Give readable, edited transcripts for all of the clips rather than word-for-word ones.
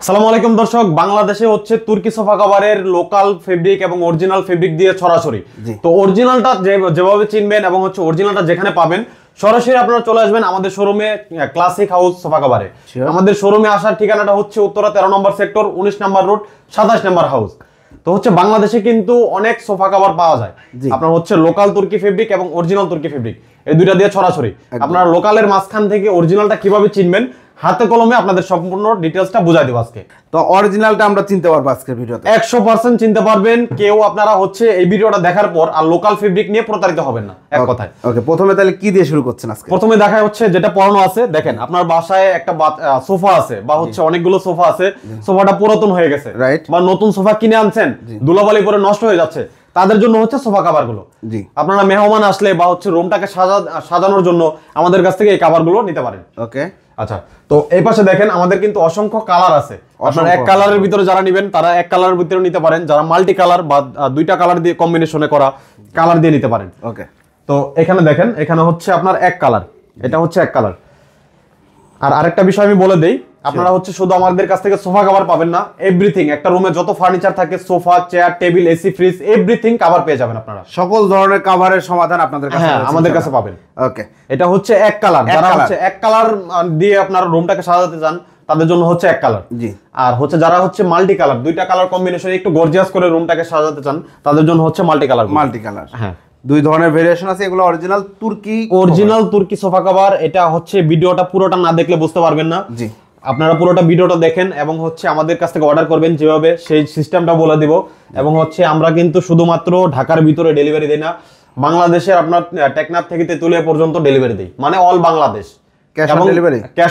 আসসালামু আলাইকুম দর্শক, বাংলাদেশে হচ্ছে তুর্কি সোফা কভারের লোকাল ফেব্রিক এবং অরিজিনাল ফেব্রিক দিয়ে ছড়াছড়ি। তো অরিজিনালটা যেভাবে চিনবেন এবং হচ্ছে অরিজিনালটা যেখানে পাবেন সরাসরি আপনারা চলে আসবেন আমাদের শোরুমে, ক্লাসিক হাউস সোফা কভারে। আমাদের শোরুমে আসার ঠিকানাটা হচ্ছে উত্তরা 13 নম্বর সেক্টর, 19 নম্বর রোড, 27 নম্বর হাউস। তো হচ্ছে বাংলাদেশে কিন্তু অনেক সোফা কভার পাওয়া যায়, আপনার হচ্ছে লোকাল তুর্কি ফেব্রিক এবং অরিজিনাল তুর্কি ফেব্রিক এই দুইটা দিয়ে ছড়াছড়ি। আপনারা লোকালের মাঝখান থেকে অরিজিনালটা কিভাবে চিনবেন হাতে কলমে আপনাদের সম্পূর্ণ ডিটেইলসটা বুঝাই দেব আজকে। তো অরিজিনালটা আমরা চিনতে পারবো আজকের ভিডিওতে 100% চিনতে পারবেন। কেউ আপনারা হচ্ছে এই ভিডিওটা দেখার পর আর লোকাল ফেব্রিক নিয়ে প্রতারিত হবেন না, এক কথায়। ওকে, প্রথমে তাহলে কি দিয়ে শুরু করছেন আজকে? প্রথমে দেখা হচ্ছে যেটা পরানো আছে, দেখেন আপনার বাসায় একটা সোফা আছে বা হচ্ছে অনেকগুলো সোফা আছে, সোফাটা পুরাতন হয়ে গেছে বা নতুন সোফা কিনে আনছেন, ধুলাবালি পরে নষ্ট হয়ে যাচ্ছে, তাদের জন্য হচ্ছে সোফা কভার গুলো। আপনারা মেহমান আসলে বা হচ্ছে রুমটাকে সাজানোর জন্য আমাদের কাছ থেকে এই কভার গুলো নিতে পারেন। ওকে, আচ্ছা, তো এই পাশে দেখেন আমাদের কিন্তু অসংখ্য কালার আছে। আপনারা এক কালারের ভিতরে যারা নেবেন তারা এক কালারের ভিতরে নিতে পারেন, যারা মাল্টি কালার বা দুইটা কালার দিয়ে কম্বিনেশনে করা কালার দিয়ে নিতে পারেন। ওকে, তো এখানে দেখেন, এখানে হচ্ছে আপনার এক কালার, এটা হচ্ছে এক কালার। আর আরেকটা বিষয় আমি বলে দেই, আপনারা হচ্ছে শুধু আমাদের কাছ থেকে সোফা কভার পাবেন না, এভরিথিং, একটা রুমে যত ফার্নিচার থাকে, sofa, chair, table, AC, fridge, everything cover পেয়ে যাবেন আপনারা। সকল ধরনের কভারের সমাধান আপনাদের কাছে আমাদের কাছে পাবেন। ওকে, এটা হচ্ছে এক কালার, যারা হচ্ছে এক কালার দিয়ে আপনার রুমটাকে সাজাতে চান তাদের জন্য হচ্ছে এক কালার। জি, আর হচ্ছে যারা হচ্ছে মাল্টি কালার, দুইটা কালার কম্বিনেশনে একটু গর্জিয়াস করে রুমটাকে সাজাতে চান তাদের জন্য হচ্ছে মাল্টি কালার। মাল্টি কালার, হ্যাঁ, দুই ধরনের ভেরিয়েশন আছে। এগুলো অরিজিনাল তুর্কি সোফা কভার। এটা হচ্ছে ভিডিওটা পুরোটা না দেখলে বুঝতে পারবেন না। জি, আপনারা পুরোটা ভিডিওটা দেখেন এবং হচ্ছে আমাদের কাছ থেকে অর্ডার করবেন যেভাবে, সেই সিস্টেমটা বলে দিব। এবং হচ্ছে আমরা কিন্তু শুধুমাত্র ঢাকার ভিতরে ডেলিভারি দেই না, বাংলাদেশের আপনার টেকনাফ থেকে তেতুলিয়া পর্যন্ত ডেলিভারি দেই, মানে all Bangladesh cash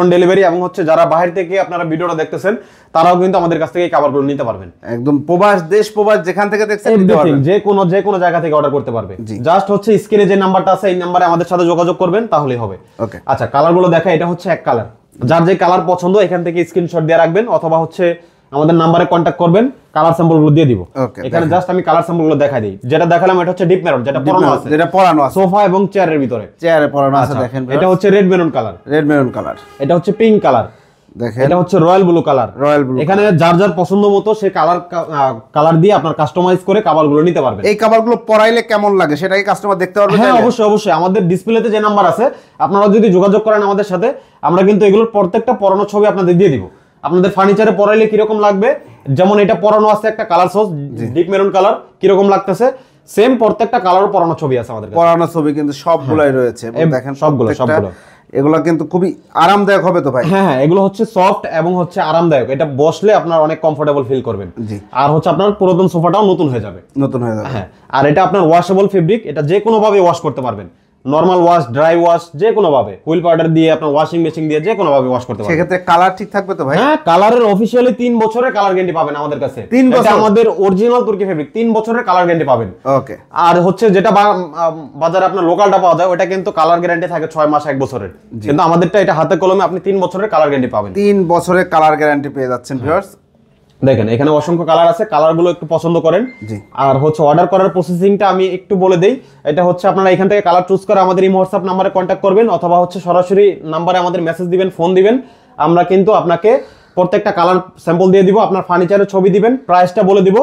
on delivery. এবং হচ্ছে যারা বাইরে থেকে আপনারা ভিডিওটা দেখতেছেন তারাও কিন্তু আমাদের কাছ থেকে এই কভারগুলো নিতে পারবেন। একদম প্রবাস, দেশ প্রবাস যেখান থেকে দেখছেন নিতে পারবেন, যে কোনো জায়গা থেকে অর্ডার করতে পারবে। জাস্ট হচ্ছে স্ক্রিনে যে নাম্বারটা আছে এই নাম্বারে আমাদের সাথে যোগাযোগ করবেন তাহলেই হবে। ওকে, আচ্ছা, কালারগুলো দেখা, এটা হচ্ছে এক কালার। যার যে কালার পছন্দ এখান থেকে স্ক্রিনশট দিয়ে রাখবেন অথবা হচ্ছে আমাদের নাম্বারে কন্টাক্ট করবেন, কালার স্যাম্পলগুলো দিয়ে দিব। এখানে জাস্ট আমি কালার স্যাম্পলগুলো দেখাই দিই। যেটা দেখালাম এটা হচ্ছে ডিপ মেরুন, যেটা পরানো আছে সোফা এবং চেয়ারের ভিতরে, চেয়ারে পরানো আছে। দেখেন এটা হচ্ছে রেড মেরুন কালার, এটা হচ্ছে পিঙ্ক কালার, দেখেন এটা হচ্ছে রয়্যাল ব্লু কালার। এখানে যার যার পছন্দ মতো সে কালার দিয়ে আপনার কাস্টমাইজ করে কভারগুলো নিতে পারবেন। এই কভারগুলো পরাইলে কেমন লাগে সেটাই কাস্টমার দেখতে পারবে। হ্যাঁ, অবশ্যই আমাদের ডিসপ্লেতে যে নাম্বার আছে আপনারা যদি যোগাযোগ করেন আমাদের সাথে, আমরা কিন্তু এগুলোর প্রত্যেকটা পরানো ছবি আপনাদের দিয়ে দিব। আপনাদের ফার্নিচারে পরাইলে কিরকম লাগবে, যেমন এটা পরানো আছে একটা colour source deep maroon colour, কিরকম লাগতেছে সেম প্রত্যেকটা কালারও পরানো ছবি আছে আমাদের কাছে। পরানো ছবি কিন্তু সবগুলাই রয়েছে, দেখেন সবগুলো। এগুলো কিন্তু খুবই আরামদায়ক হবে তো ভাই? হ্যাঁ, এগুলো হচ্ছে সফট এবং হচ্ছে আরামদায়ক। এটা বসলে আপনার অনেক কমফোর্টেবল ফিল করবেন। আর হচ্ছে আপনার পুরাতন সোফাটাও নতুন হয়ে যাবে। হ্যাঁ, আর এটা আপনার ওয়াশেবল ফেব্রিক, এটা যে কোনো ভাবে ওয়াশ করতে পারবেন, নরমাল ওয়াশ, ড্রাই ওয়াশ, যে কোনো ভাবে, হুইল পাউডার দিয়ে আপনার ওয়াশিং মেশিন দিয়ে যে কোনো ভাবে ওয়াশ করতে পারবেন। সেক্ষেত্রে কালার ঠিক থাকবে তো ভাই? হ্যাঁ, কালারের অফিশিয়ালি 3 বছরের কালার গ্যারান্টি পাবেন আমাদের কাছে। 3 বছর? এটা আমাদের অরিজিনাল তুর্কি ফেব্রিক, 3 বছরের কালার গ্যারান্টি পাবেন। ওকে, আর হচ্ছে যেটা বাজারে আপনার লোকালটা পাওয়া যায় ওটা কিন্তু কালার গ্যারান্টি থাকে 6 মাস 1 বছরের, কিন্তু আমাদেরটা এটা হাতে কলমে আপনি 3 বছরের কালার গ্যারান্টি পাবেন। 3 বছরের কালার গ্যারান্টি পেয়ে যাচ্ছেন ভিউয়ার্স। দেখেন এখানে অসংখ্য কালার আছে, কালারগুলো একটু পছন্দ করেন। আর হচ্ছে অর্ডার করার প্রসেসিংটা আমি একটু বলে দেই। এটা হচ্ছে আপনারা এখান থেকে কালার চুজ করে আমাদের এই হোয়াটসঅ্যাপ নাম্বারে কন্ট্যাক্ট করবেন অথবা হচ্ছে সরাসরি নাম্বারে আমাদের মেসেজ দিবেন, ফোন দিবেন। আমরা কিন্তু আপনাকে প্রত্যেকটা কালার স্যাম্পল দিয়ে দিব, আপনার ফার্নিচারের ছবি দিবেন, প্রাইসটা বলে দিব।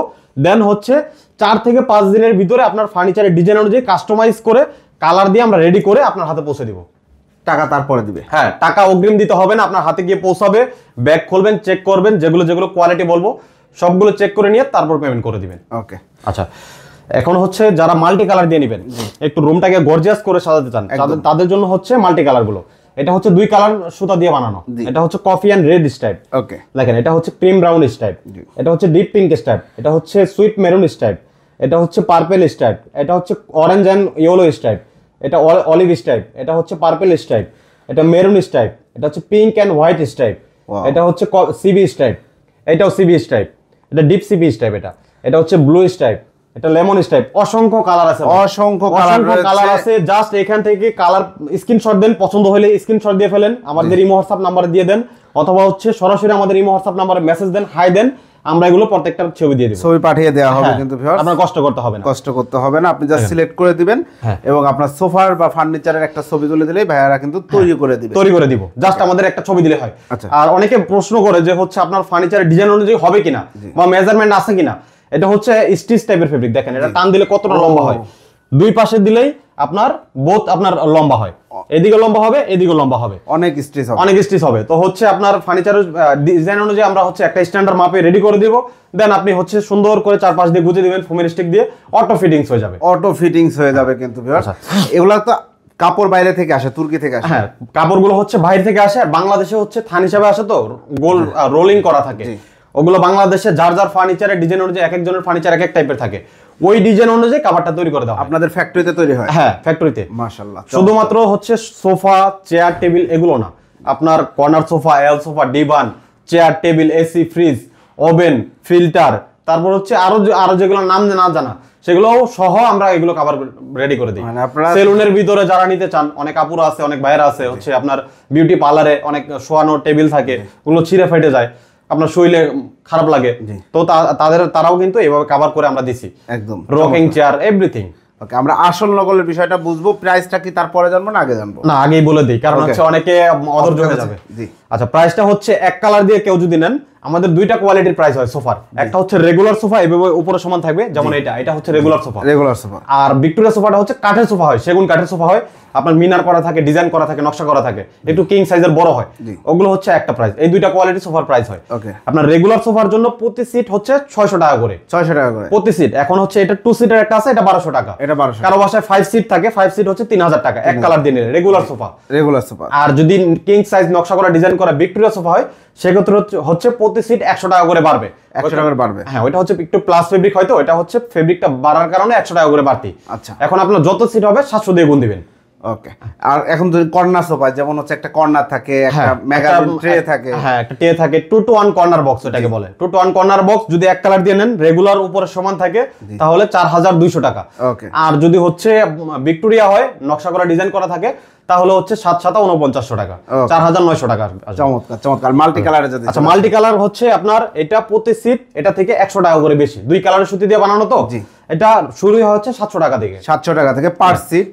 দেন হচ্ছে 4 থেকে 5 দিনের ভিতরে আপনার ফার্নিচারের ডিজাইন অনুযায়ী কাস্টমাইজ করে কালার দিয়ে আমরা রেডি করে আপনার হাতে পৌঁছে দিব। টাকা তারপরে দিবে? হ্যাঁ, টাকা অগ্রিম দিতে হবে না, আপনার হাতে গিয়ে পৌঁছাবে, ব্যাগ খুলবেন, চেক করবেন, যেগুলো কোয়ালিটি বলবো সবগুলো চেক করে নিয়ে তারপর পেমেন্ট করে দিবেন। ওকে, আচ্ছা, এখন হচ্ছে যারা মাল্টি কালার দিয়ে নেবেন, একটু রুমটাকে গর্জিয়াস করে সাজাতে চান, তাদের জন্য হচ্ছে মাল্টি কালার গুলো। এটা হচ্ছে 2 কালার সুতা দিয়ে বানানো, এটা হচ্ছে কফি এন্ড রেড স্টাইপ। ওকে, দেখেন এটা হচ্ছে ক্রিম ব্রাউন স্টাইপ, এটা হচ্ছে ডিপ পিঙ্ক স্টাইপ, এটা হচ্ছে সুইট মেরুন স্টাইপ, এটা হচ্ছে পার্পল স্টাইপ, এটা হচ্ছে অরেঞ্জ এন্ড ইয়েলো স্টাইপ, এটা অলিভ স্টাইপ, এটা হচ্ছে পার্পল স্টাইপ, এটা মেরুন স্টাইপ, এটা হচ্ছে পিঙ্ক এন্ড হোয়াইট স্টাইপ, এটা হচ্ছে সিবি স্টাইপ, এটাও সিবি স্টাইপ, এটা ডিপ সিবি স্টাইপ, এটা হচ্ছে ব্লু স্টাইপ, এটা লেমন স্টাইপ। অসংখ্য কালার আছে, অসংখ্য কালার আছে। জাস্ট এখান থেকে কালার স্ক্রিনশট দেন, পছন্দ হলে স্ক্রিনশট দিয়ে ফেলেন, আমাদের ইমো হোয়াটসঅ্যাপ নাম্বারে দিয়ে দেন অথবা হচ্ছে সরাসরি আমাদের ইমো হোয়াটসঅ্যাপ নাম্বারে মেসেজ দেন, হাই দেন, আমরা এগুলো প্রত্যেকটার ছবি দিয়ে দিব, ছবি পাঠিয়ে দেওয়া হবে কিন্তু ভিউয়ার্স আপনার কষ্ট করতে হবে না, কষ্ট করতে হবে না, আপনি জাস্ট সিলেক্ট করে দিবেন এবং আপনার সোফার বা ফার্নিচারের একটা ছবি তুলে দিলেই ভাইয়ারা কিন্তু তৈরি করে দিব, জাস্ট আমাদের একটা ছবি দিলে হয়। আর অনেকে প্রশ্ন করে যে হচ্ছে আপনার ফার্নিচারের ডিজাইন অনুযায়ী হবে কিনা বা মেজারমেন্ট আছে কিনা। এটা হচ্ছে স্টিচ টাইপের ফেব্রিক, দেখেন এটা টান দিলে কতটা লম্বা হয়, দুই পাশে দিলেই আপনার বোথ আপনার লম্বা হয়, এদিকে লম্বা হবে এদিকে লম্বা হবে, অনেক স্টিচ হবে। তো হচ্ছে আপনার ফার্নিচারের ডিজাইন অনুযায়ী আমরা হচ্ছে একটা স্ট্যান্ডার্ড মাপে রেডি করে দিব, দেন আপনি হচ্ছে সুন্দর করে চারপাশ দিয়ে গুছিয়ে দিবেন ফোমের স্টিক দিয়ে, অটো ফিটিংস হয়ে যাবে কিন্তু ভিউয়ার্স এগুলা তো কাপড় বাইরে থেকে আসে, তুর্কি থেকে আসে। হ্যাঁ, কাপড়গুলো হচ্ছে বাইরে থেকে আসে, আর বাংলাদেশে হচ্ছে থান হিসাবে আসে, তো গোল রোলিং করা থাকে। ওগুলো বাংলাদেশে যার যার ফার্নিচারের ডিজাইন অনুযায়ী এক একজনের ফার্নিচার এক এক টাইপের থাকে, ওই ডিজাইন অনুযায়ী কাভারটা তৈরি করে দেওয়া। আপনাদের ফ্যাক্টরিতে তৈরি হয়? হ্যাঁ, ফ্যাক্টরিতে। মাশাআল্লাহ। শুধুমাত্র হচ্ছে সোফা, চেয়ার, টেবিল এগুলো না, আপনার কর্নার সোফা, এল sofa, divan, chair, table, AC, fridge, oven, filter, তারপর হচ্ছে আরো যেগুলো নাম না জানা সেগুলো সহ আমরা এগুলো কভার রেডি করে দিই। মানে আপনারা সেলুনের ভিতরে যারা নিতে চান, অনেক আপুরা আছে, অনেক ভাইরা আছে, হচ্ছে আপনার বিউটি পার্লারে অনেক শোয়ানো টেবিল থাকে, ওগুলো ছিঁড়ে ফেটে যায়, আপনার শরীরে খারাপ লাগে, তো তারাও কিন্তু এইভাবে কভার করে আমরা দিছি, একদম রকিং চেয়ার এভরিথিং। ওকে, আমরা আসল নকলের বিষয়টা বুঝবো, প্রাইসটা কি তারপরে জানবো না আগে জানবো? না, আগেই বলে দিই, কারণ হচ্ছে অনেকে অধৈর্য হয়ে যাবে। আচ্ছা, প্রাইসটা হচ্ছে এক কালার দিয়ে কেউ যদি নেন, আমাদের দুইটা কোয়ালিটির প্রাইস হয় সোফার। একটা হচ্ছে রেগুলার সোফা, এভাবে উপরে সমান থাকবে, যেমন এটা হচ্ছে রেগুলার সোফা। আর ভিক্টোরিয়া সোফাটা হচ্ছে কাঠের সোফা হয়, সেগুন কাঠের সোফা হয়, আপনার মিনার করা থাকে, ডিজাইন করা থাকে, নকশা করা থাকে, একটু কিং সাইজের বড় হয়, ওগুলো হচ্ছে একটা প্রাইস। এই দুইটা কোয়ালিটি সোফার প্রাইস হয়। আপনার রেগুলার সোফার জন্য প্রতি সিট হচ্ছে 600 টাকা করে, 600 টাকা করে প্রতি সিট। এখন হচ্ছে এটা 2 সিটের একটা আছে, এটা 1200 টাকা। কারো বাসায় 5 সিট থাকে, 5 সিট হচ্ছে 3000 টাকা এক কালার দিয়ে নিলে রেগুলার সোফা। আর যদি কিং সাইজ নকশা করা ডিজাইন করা ভিক্টোরিয়া সোফা হয়, সেক্ষেত্রে হচ্ছে প্রতি সিট 100 টাকা করে বাড়বে, 100 টাকা করে বাড়বে। হ্যাঁ, ওইটা হচ্ছে একটু প্লাস ফেব্রিক, হয়তো এটা হচ্ছে ফেব্রিকটা বাড়ার কারণে 100 টাকা করে বাড়তি। আচ্ছা, এখন আপনার যত সিট হবে 700 দিয়ে গুণ দিবেন। ওকে। আর এখন যদি কর্নার সোফা, যেমন হচ্ছে একটা কর্নার থাকে, একটা ম্যাগাজিন ট্রে থাকে, হ্যাঁ একটা ট্রে থাকে, 2 to 1 কর্নার বক্স এটাকে বলে। 2 to 1 কর্নার বক্স যদি এক কালার দিয়ে নেন, রেগুলার উপরে সমান থাকে, তাহলে 4200 টাকা। ওকে। আর যদি হচ্ছে ভিক্টোরিয়া হয়, নকশা করা ডিজাইন করা থাকে, তাহলে হচ্ছে 7/7 টাকা, 4900 টাকা। চমৎকার চমৎকার। মাল্টি কালারে যদি, আচ্ছা, মাল্টি কালার হচ্ছে আপনার এটা প্রতি সিট এটা থেকে 100 টাকা করে বেশি, দুই কালারের সুতি দিয়ে বানানো, তো এটা শুরু হচ্ছে 700 টাকা থেকে, 700 টাকা থেকে পার সিট।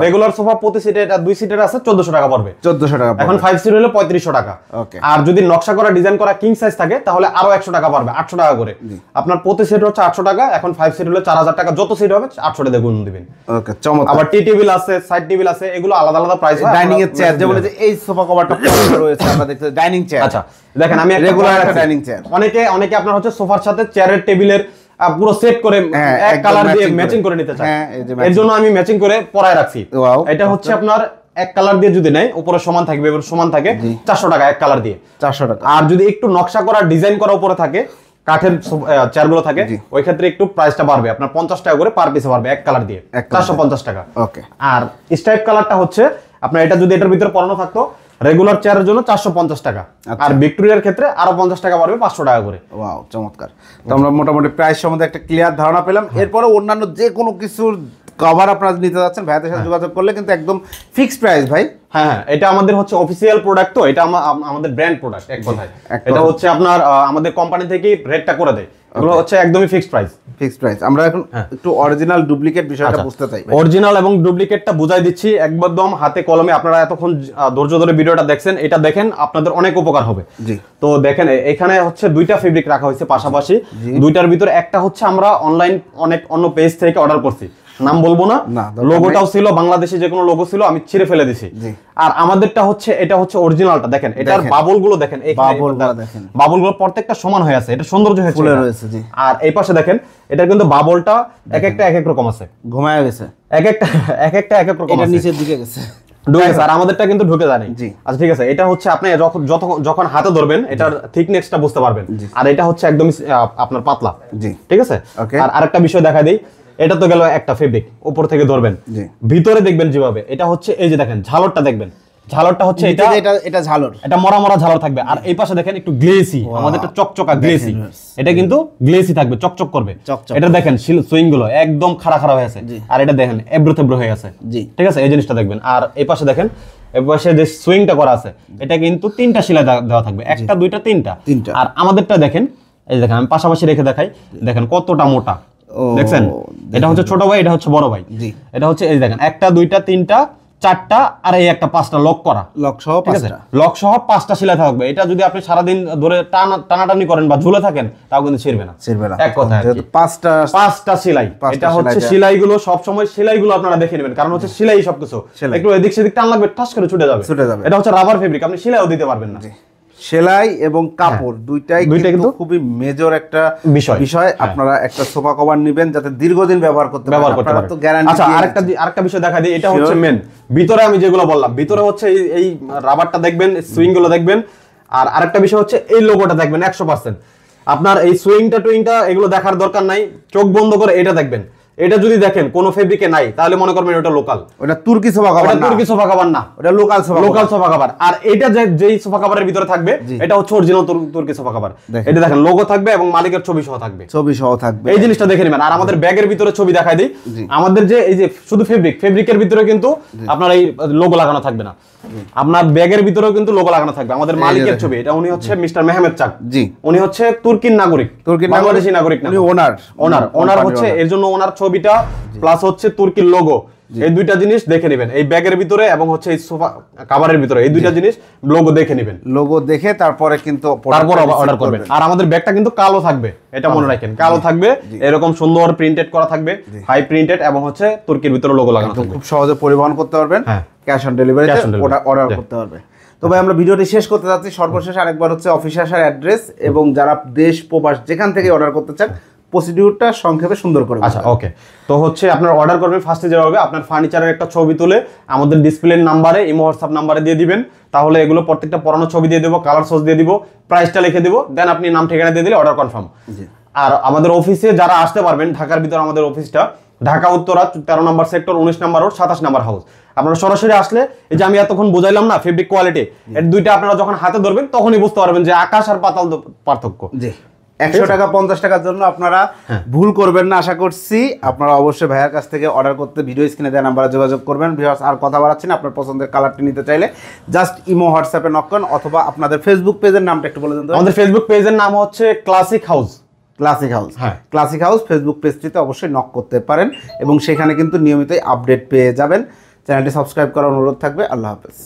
রেগুলার সোফা প্রতি সিটে, এটা 2 সিটের আছে 1400 টাকা পড়বে, 1400 টাকা। এখন 5 সিট হলে 3500 টাকা। ওকে। আর যদি নকশা করা ডিজাইন করা কিং সাইজ থাকে, তাহলে আরো 100 টাকা পড়বে, 800 টাকা করে। আপনার প্রতি সিট হচ্ছে 800 টাকা, এখন 5 সিট হলে 4000 টাকা, যত সিট হবে 800 টাকা গুণ দিবেন। ওকে, চমৎকার। আবার টি টেবিল আছে, সাইড টেবিল আছে, এগুলো আলাদা আলাদা প্রাইস হয়। ডাইনিং এর চেয়ার, যেমন যে এই সোফা কভারটা রয়েছে আমরা দেখতে, ডাইনিং চেয়ার। আচ্ছা, দেখেন আমি রেগুলার একটা ডাইনিং চেয়ার। অনেকে আপনার হচ্ছে সোফার সাথে চেয়ারের টেবিলের পুরো সেট করে এক কালার দিয়ে ম্যাচিং করে নিতে চায়, এর জন্য আমি ম্যাচিং করে পরায় রাখছি। এটা হচ্ছে আপনার এক কালার দিয়ে যদি নেয়, উপরে সমান থাকবে, এবার সমান থাকে 400 টাকা এক কালার দিয়ে, 400 টাকা। আর যদি একটু নকশা করা ডিজাইন করা উপরে থাকে, কাঠের চেয়ারগুলো থাকে, ওই ক্ষেত্রে একটু প্রাইসটা বাড়বে, আপনার 50 টাকা করে পার পিসে বাড়বে এক কালার দিয়ে, 450 টাকা। ওকে। আর স্ট্রাইপ কালারটা হচ্ছে আপনার, এটা যদি এটার ভিতরে পরানো থাকতো, রেগুলার চেয়ারের জন্য 450 টাকা, আর ভিক্টোরিয়ার ক্ষেত্রে আরো 50 টাকা বাড়বে, 500 টাকা করে। ওয়াও, চমৎকার। তো আমরা মোটামুটি প্রাইস সম্বন্ধে একটা ক্লিয়ার ধারণা পেলাম। এরপরে অন্যান্য যে কোনো কিছুর কভার আপনারা নিতে যাচ্ছেন, ভাইদের সাথে যোগাযোগ করলে কিন্তু একদম ফিক্সড প্রাইস ভাই। হ্যাঁ, এটা আমাদের হচ্ছে অফিসিয়াল প্রোডাক্ট, তো এটা আমাদের ব্র্যান্ড প্রোডাক্ট এক কথায়। এটা হচ্ছে আপনার আমাদের কোম্পানি থেকে রেটটা করে দেয়, এগুলো হচ্ছে একদমই ফিক্সড প্রাইস। আমরা এখন একটু অরিজিনাল ডুপ্লিকেট বিষয়টা বুঝতে চাই। অরিজিনাল এবং ডুপ্লিকেটটা বুঝাই দিচ্ছি একদম হাতে কলমে। আপনারা এতক্ষণ ধৈর্য ধরে ভিডিওটা দেখছেন, এটা দেখেন, আপনাদের অনেক উপকার হবে। তো দেখেন, এখানে হচ্ছে দুইটা ফেব্রিক রাখা হয়েছে পাশাপাশি, দুইটার ভিতরে একটা হচ্ছে আমরা অনলাইন অন্য পেজ থেকে অর্ডার করছি, নাম বলবো না, লোগোটাও ছিল বাংলাদেশে, যে কোনো লোগো ছিল আমি ছিঁড়ে ফেলে দিছি। আর আমাদেরটা হচ্ছে, এটা হচ্ছে অরিজিনালটা, দেখেন এটার বাবল গুলো দেখেন, বাবল গুলো প্রত্যেকটা সমান হয়ে আছে, এটা সৌন্দর্য হয়েছে। আর এই পাশে দেখেন, এটা কিন্তু বাবলটা এক একটা এক এক রকম আছে, ঘুমায় গেছে, এক একটা এক এক রকম, এটা নিচের দিকে গেছে, ঢুকে গেছে, আর আমাদেরটা কিন্তু ঢুকে যায় নাই। আচ্ছা, ঠিক আছে, এটা হচ্ছে আপনি যখন হাতে ধরবেন, এটার থিকনেসটা বুঝতে পারবেন। আর এটা হচ্ছে একদমই আপনার পাতলা, ঠিক আছে। আর আরেকটা বিষয় দেখা দেই, এটা তো গেল একটা ফেব্রিক, উপর থেকে ধরবেন, ভিতরে দেখবেন যেভাবে, এটা হচ্ছে এই যে দেখেন ঝালরটা দেখবেন, ঝালরটা হচ্ছে এটা ঝালর, এটা মরা ঝালর থাকবে। আর এই পাশে দেখেন একটু গ্লেসি, আমাদেরটা চকচকা গ্লেসি, এটা কিন্তু গ্লেসি থাকবে, চকচক করবে। এটা দেখেন সুইং গুলো একদম খাড়া হয়ে আছে, আর এটা দেখেন এবড়ো হয়ে আছে, ঠিক আছে, এই জিনিসটা দেখবেন। আর এই পাশে দেখেন, এই পাশে যে সুইংটা করা আছে, এটা কিন্তু 3টা শিলা দেওয়া থাকবে, একটা দুইটা তিনটা। আর আমাদেরটা দেখেন, এই দেখেন আমি পাশাপাশি রেখে দেখাই, দেখেন কতটা মোটা, ও, দেখছেন? এটা হচ্ছে ছোট ভাই, এটা হচ্ছে বড় ভাই। জি। এটা হচ্ছে এই দেখেন 1টা 2টা 3টা 4টা আর এই একটা 5টা লক করা, লক সহ ঠিক আছে? 5টা। লক সহ 5টা সেলাই থাকবে। এটা যদি আপনি সারাদিন ধরে টানাটানি করেন বা ঝুলে থাকেন তাও কিন্তু ছিড়বে না, ছিড়বে না। এক কথা আর কি। যেহেতু 5টা সেলাই, 5টা এটা হচ্ছে সেলাই সেলাইগুলো সব সময় সেলাইগুলো আপনারা দেখে নেবেন, কারণ হচ্ছে সেলাই সবকিছু, সেলাই। একটু এদিক সেদিক টান লাগবে ঠাস করে ছুটে যাবে। এটা হচ্ছে রাবার ফেব্রিক, আপনি সেলাইও দিতে পারবেন না। সেলাই এবং কাপড় দুইটাই কিন্তু খুবই মেজর একটা বিষয়। আপনারা একটা সোফা কভার নেবেন যাতে দীর্ঘদিন ব্যবহার করতে পারেন, আপনারা তো গ্যারান্টি। আচ্ছা, আরেকটা বিষয় দেখা দিই, এটা হচ্ছে মেন ভিতরে আমি যেগুলো বললাম, ভিতরে হচ্ছে এই রাবারটা দেখবেন, সুইং গুলো দেখবেন, আর আরেকটা বিষয় হচ্ছে এই লোগোটা দেখবেন 100%। আপনার এই সুইংটা টুইংটা এগুলো দেখার দরকার নাই, চোখ বন্ধ করে এটা দেখবেন। এটা যদি দেখেন কোনো ফেব্রিকে নাই তাহলে মনে করবেন ওটা লোকাল, ওটা তুর্কি সোফা কভার না, তুর্কি সোফা কভার না, ওটা লোকাল সোফা কভার। আর এটা যেই সোফা কভারের ভিতরে থাকবে এটা হচ্ছে অরিজিনাল তুর্কি সোফা কভার। এটা দেখেন লোগো থাকবে এবং মালিকের ছবি সহ থাকবে, এই জিনিসটা দেখে নেবেন। আর আমাদের ব্যাগের ভিতরে ছবি দেখাই দিই, আমাদের যে এই যে শুধু ফেব্রিকের ভিতরে কিন্তু আপনার এই লোগো লাগানো থাকবে না, আপনার ব্যাগের ভিতরেও কিন্তু লোগো লাগানো থাকবে আমাদের মালিকের ছবি। এটা উনি হচ্ছে মিস্টার মেহমেদ চাক, জি, উনি হচ্ছে তুর্কির নাগরিক, বাংলাদেশী নাগরিক না, উনি ওনার হচ্ছে এর জন্য ওনার ছবিটা প্লাস হচ্ছে তুর্কির লোগো, এই দুইটা জিনিস দেখে নেবেন এই ব্যাগের ভিতরে এবং হচ্ছে এই সোফা কভারের ভিতরে, এই দুইটা জিনিস লোগো দেখে নেবেন। লোগো দেখে তারপরে কিন্তু অর্ডার করবেন। আর আমাদের ব্যাগটা কিন্তু কালো থাকবে, এটা মনে রাখেন, কালো থাকবে, এরকম সুন্দর প্রিন্টেড করা থাকবে, হাই প্রিন্টেড, এবং হচ্ছে তুর্কির ভিতরে লোগো লাগানো থাকবে। খুব সহজে পরিবহন করতে পারবেন, ক্যাশ অন ডেলিভারি অর্ডার করতে পারবে। তো ভাই আমরা ভিডিওটি শেষ করতে যাচ্ছি, সর্বশেষ আরেকবার হচ্ছে অফিসে আসার অ্যাড্রেস এবং যারা দেশ প্রবাস যেখান থেকে অর্ডার করতে চান প্রসিডিউরটা সংক্ষেপে সুন্দর করে। আচ্ছা, ওকে। তো হচ্ছে আপনার অর্ডার করবেন, ফার্স্টে যেটা হবে আপনার ফার্নিচারের একটা ছবি তুলে আমাদের ডিসপ্লের নাম্বারে, ইমো হোয়াটসঅ্যাপ নাম্বারে দিয়ে দিবেন, তাহলে এগুলো প্রত্যেকটা পুরানো ছবি দিয়ে দেবো, কালার সোর্স দিয়ে দিব, প্রাইসটা লিখে দিব, দেন আপনি নাম ঠিকানা দিয়ে দিলে অর্ডার কনফার্ম। আর আমাদের অফিসে যারা আসতে পারবেন, ঢাকার ভিতর আমাদের অফিসটা ঢাকা উত্তরা 13 নম্বর সেক্টর, 19 নম্বর রোড, 27 নম্বর হাউস। আপনারা সরাসরি আসলে এই যে আমি এতক্ষণ বুঝাইলাম না ফেব্রিক কোয়ালিটি, এর দুইটা আপনারা যখন হাতে ধরবেন তখনই বুঝতে পারবেন যে আকাশ আর পাতাল পার্থক্য। জি, 100 টাকা 50 টাকার জন্য আপনারা ভুল করবেন না আশা করছি। আপনারা অবশ্যই ভাইয়ার কাছ থেকে অর্ডার করতে ভিডিও স্ক্রিনে দেওয়া নাম্বারে যোগাযোগ করবেন। ভিউয়ার্স আর কথা বাড়াচ্ছি না, আপনার পছন্দের কালারটি নিতে চাইলে জাস্ট ইমো হোয়াটসঅ্যাপে নক করেন, অথবা আপনাদের ফেসবুক পেজের নামটা একটু বলে দিন। আমাদের ফেসবুক পেজের নাম হচ্ছে ক্লাসিক হাউস। হ্যাঁ, ক্লাসিক হাউস ফেসবুক পেজটিতে অবশ্যই নক করতে পারেন এবং সেখানে কিন্তু নিয়মিতই আপডেট পেয়ে যাবেন। চ্যানেলটি সাবস্ক্রাইব করার অনুরোধ থাকবে। আল্লাহ হাফেজ।